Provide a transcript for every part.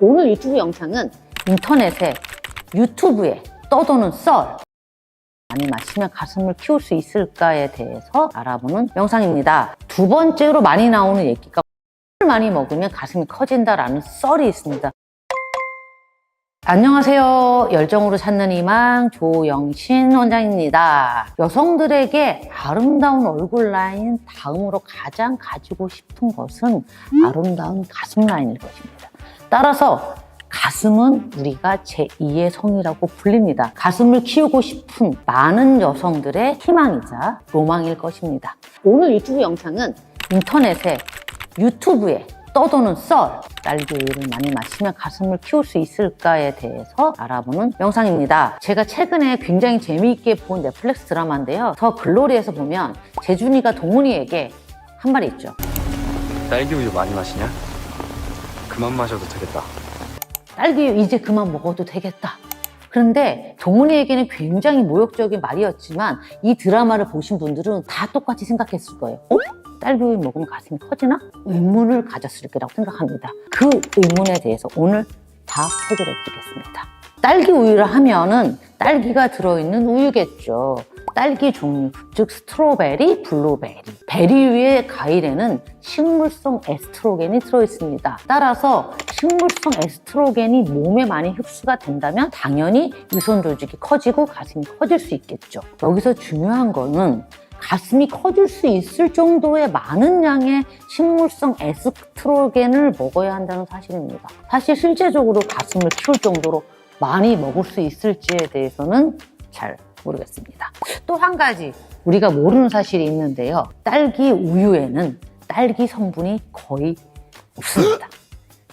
오늘 유튜브 영상은 인터넷에 유튜브에 떠도는 썰 많이 마시면 가슴을 키울 수 있을까에 대해서 알아보는 영상입니다. 두 번째로 많이 나오는 얘기가 술 많이 먹으면 가슴이 커진다라는 썰이 있습니다. 안녕하세요. 열정으로 찾는 희망 조영신 원장입니다. 여성들에게 아름다운 얼굴 라인 다음으로 가장 가지고 싶은 것은 아름다운 가슴 라인일 것입니다. 따라서 가슴은 우리가 제2의 성이라고 불립니다. 가슴을 키우고 싶은 많은 여성들의 희망이자 로망일 것입니다. 오늘 유튜브 영상은 인터넷에 유튜브에 떠도는 썰, 딸기 우유를 많이 마시면 가슴을 키울 수 있을까에 대해서 알아보는 영상입니다. 제가 최근에 굉장히 재미있게 본 넷플릭스 드라마인데요. 더 글로리에서 보면 재준이가 동훈이에게 한 말이 있죠. 딸기 우유 많이 마시냐? 그만 마셔도 되겠다. 딸기 우유 이제 그만 먹어도 되겠다. 그런데 동훈이에게는 굉장히 모욕적인 말이었지만 이 드라마를 보신 분들은 다 똑같이 생각했을 거예요. 딸기 우유 먹으면 가슴이 커지나? 의문을 가졌을 거라고 생각합니다. 그 의문에 대해서 오늘 다 해결해 드리겠습니다. 딸기 우유를 하면은 딸기가 들어있는 우유겠죠. 딸기 종류, 즉 스트로베리, 블루베리. 베리 위의 과일에는 식물성 에스트로겐이 들어있습니다. 따라서 식물성 에스트로겐이 몸에 많이 흡수가 된다면 당연히 유선 조직이 커지고 가슴이 커질 수 있겠죠. 여기서 중요한 거는 가슴이 커질 수 있을 정도의 많은 양의 식물성 에스트로겐을 먹어야 한다는 사실입니다. 사실 실제적으로 가슴을 키울 정도로 많이 먹을 수 있을지에 대해서는 잘 모르겠습니다. 또 한 가지 우리가 모르는 사실이 있는데요. 딸기 우유에는 딸기 성분이 거의 없습니다.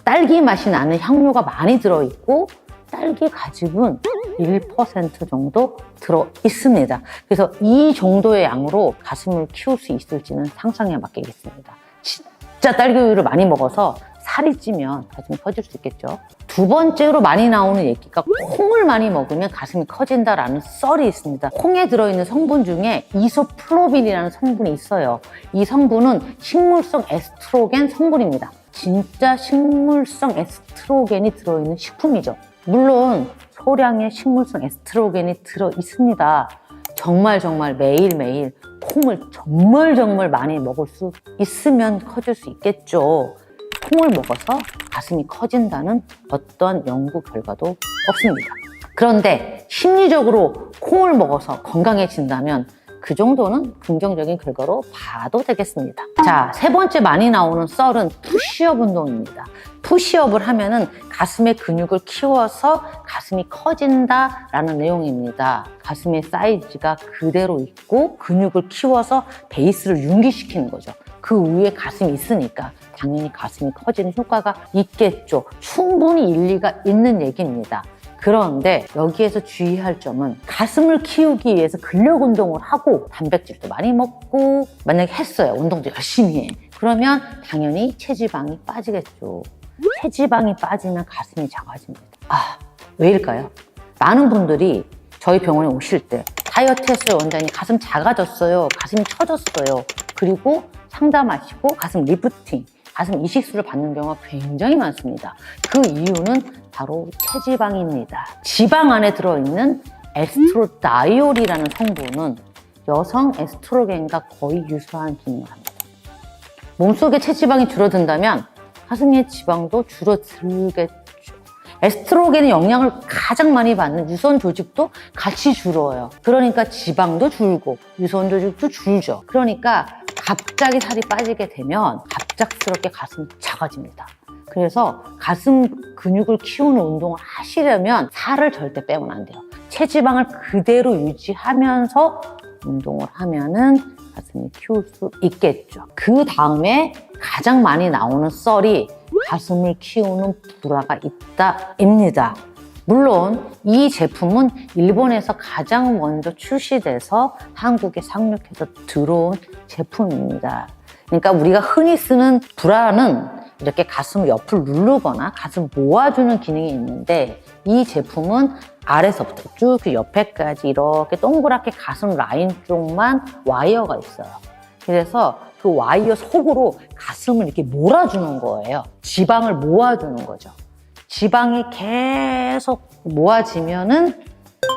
딸기 맛이 나는 향료가 많이 들어있고 딸기 가즙은 1% 정도 들어 있습니다. 그래서 이 정도의 양으로 가슴을 키울 수 있을지는 상상에 맡기겠습니다. 진짜 딸기 우유를 많이 먹어서 살이 찌면 가슴이 커질 수 있겠죠. 두 번째로 많이 나오는 얘기가 콩을 많이 먹으면 가슴이 커진다라는 썰이 있습니다. 콩에 들어있는 성분 중에 이소플로빈이라는 성분이 있어요. 이 성분은 식물성 에스트로겐 성분입니다. 진짜 식물성 에스트로겐이 들어있는 식품이죠. 물론 소량의 식물성 에스트로겐이 들어 있습니다. 정말 매일매일 콩을 정말 많이 먹을 수 있으면 커질 수 있겠죠. 콩을 먹어서 가슴이 커진다는 어떠한 연구 결과도 없습니다. 그런데 심리적으로 콩을 먹어서 건강해진다면 그 정도는 긍정적인 결과로 봐도 되겠습니다. 자, 세 번째 많이 나오는 썰은 푸시업 운동입니다. 푸시업을 하면은 가슴의 근육을 키워서 가슴이 커진다라는 내용입니다. 가슴의 사이즈가 그대로 있고 근육을 키워서 베이스를 융기시키는 거죠. 그 위에 가슴이 있으니까 당연히 가슴이 커지는 효과가 있겠죠. 충분히 일리가 있는 얘기입니다. 그런데 여기에서 주의할 점은 가슴을 키우기 위해서 근력 운동을 하고 단백질도 많이 먹고 만약에 했어요. 운동도 열심히 해. 그러면 당연히 체지방이 빠지겠죠. 체지방이 빠지면 가슴이 작아집니다. 왜일까요? 많은 분들이 저희 병원에 오실 때 다이어트 했어요. 원장님 가슴 작아졌어요. 가슴이 처졌어요. 그리고 상담하시고 가슴 리프팅, 가슴 이식술을 받는 경우가 굉장히 많습니다. 그 이유는 바로 체지방입니다. 지방 안에 들어있는 에스트로다이올이라는 성분은 여성 에스트로겐과 거의 유사한 기능을 합니다. 몸속에 체지방이 줄어든다면 가슴의 지방도 줄어들겠죠. 에스트로겐의 영향을 가장 많이 받는 유선 조직도 같이 줄어요. 그러니까 지방도 줄고 유선 조직도 줄죠. 그러니까 갑자기 살이 빠지게 되면 갑작스럽게 가슴이 작아집니다. 그래서 가슴 근육을 키우는 운동을 하시려면 살을 절대 빼면 안 돼요. 체지방을 그대로 유지하면서 운동을 하면은 가슴이 키울 수 있겠죠. 그 다음에 가장 많이 나오는 썰이 가슴을 키우는 브라가 있다입니다. 물론 이 제품은 일본에서 가장 먼저 출시돼서 한국에 상륙해서 들어온 제품입니다. 그러니까 우리가 흔히 쓰는 브라는 이렇게 가슴 옆을 누르거나 가슴 모아주는 기능이 있는데 이 제품은 아래서부터 쭉 그 옆에까지 이렇게 동그랗게 가슴 라인 쪽만 와이어가 있어요. 그래서 그 와이어 속으로 가슴을 이렇게 몰아주는 거예요. 지방을 모아주는 거죠. 지방이 계속 모아지면은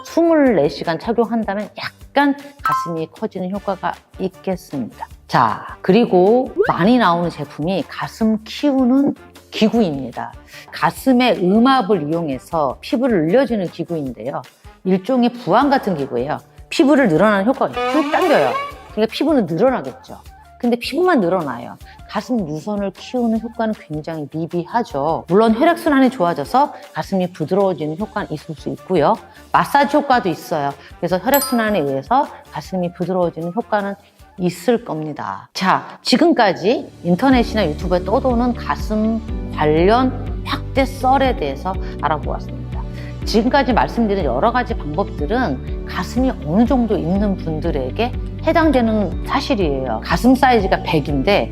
24시간 착용한다면 약간 가슴이 커지는 효과가 있겠습니다. 자, 그리고 많이 나오는 제품이 가슴 키우는 기구입니다. 가슴의 음압을 이용해서 피부를 늘려주는 기구인데요. 일종의 부항 같은 기구예요. 피부를 늘어나는 효과가 쭉 당겨요. 그러니까 피부는 늘어나겠죠. 근데 피부만 늘어나요. 가슴 유선을 키우는 효과는 굉장히 미비하죠. 물론 혈액순환이 좋아져서 가슴이 부드러워지는 효과는 있을 수 있고요. 마사지 효과도 있어요. 그래서 혈액순환에 의해서 가슴이 부드러워지는 효과는 있을 겁니다. 자, 지금까지 인터넷이나 유튜브에 떠도는 가슴 관련 확대 썰에 대해서 알아보았습니다. 지금까지 말씀드린 여러 가지 방법들은 가슴이 어느 정도 있는 분들에게 해당되는 사실이에요. 가슴 사이즈가 100인데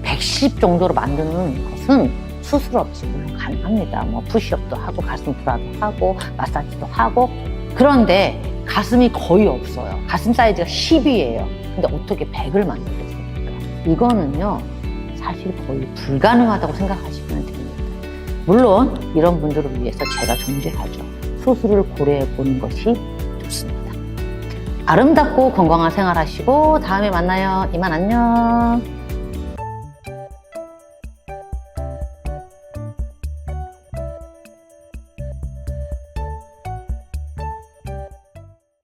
110 정도로 만드는 것은 수술 없이 물론 가능합니다. 뭐 푸시업도 하고 가슴 브라도 하고 마사지도 하고. 그런데 가슴이 거의 없어요. 가슴 사이즈가 10이에요. 근데 어떻게 100을 만들겠습니까? 이거는요, 사실 거의 불가능하다고 생각하시면 됩니다. 물론 이런 분들을 위해서 제가 존재하죠. 수술을 고려해 보는 것이 좋습니다. 아름답고 건강한 생활 하시고 다음에 만나요. 이만 안녕.